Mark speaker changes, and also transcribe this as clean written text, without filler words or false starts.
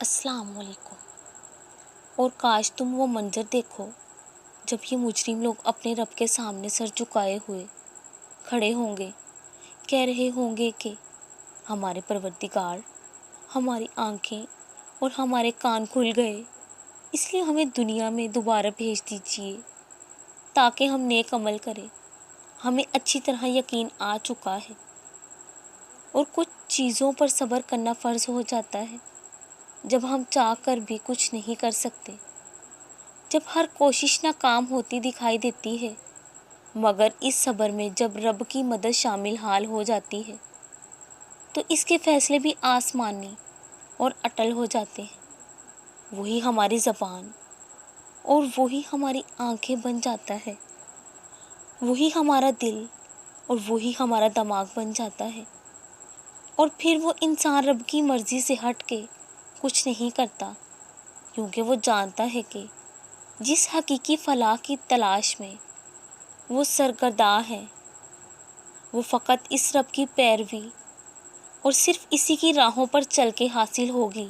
Speaker 1: السلام علیکم۔ اور کاش تم وہ منظر دیکھو جب یہ مجرم لوگ اپنے رب کے سامنے سر جھکائے ہوئے کھڑے ہوں گے، کہہ رہے ہوں گے کہ ہمارے پروردگار، ہماری آنکھیں اور ہمارے کان کھل گئے، اس لیے ہمیں دنیا میں دوبارہ بھیج دیجیے تاکہ ہم نیک عمل کریں۔ ہمیں اچھی طرح یقین آ چکا ہے اور کچھ چیزوں پر صبر کرنا فرض ہو جاتا ہے جب ہم چاہ کر بھی کچھ نہیں کر سکتے، جب ہر کوشش ناکام ہوتی دکھائی دیتی ہے، مگر اس صبر میں جب رب کی مدد شامل حال ہو جاتی ہے تو اس کے فیصلے بھی آسمانی اور اٹل ہو جاتے ہیں۔ وہی ہماری زبان اور وہی ہماری آنکھیں بن جاتا ہے، وہی ہمارا دل اور وہی ہمارا دماغ بن جاتا ہے، اور پھر وہ انسان رب کی مرضی سے ہٹ کے کچھ نہیں کرتا، کیونکہ وہ جانتا ہے کہ جس حقیقی فلاح کی تلاش میں وہ سرگرداں ہے، وہ فقط اس رب کی پیروی اور صرف اسی کی راہوں پر چل کے حاصل ہوگی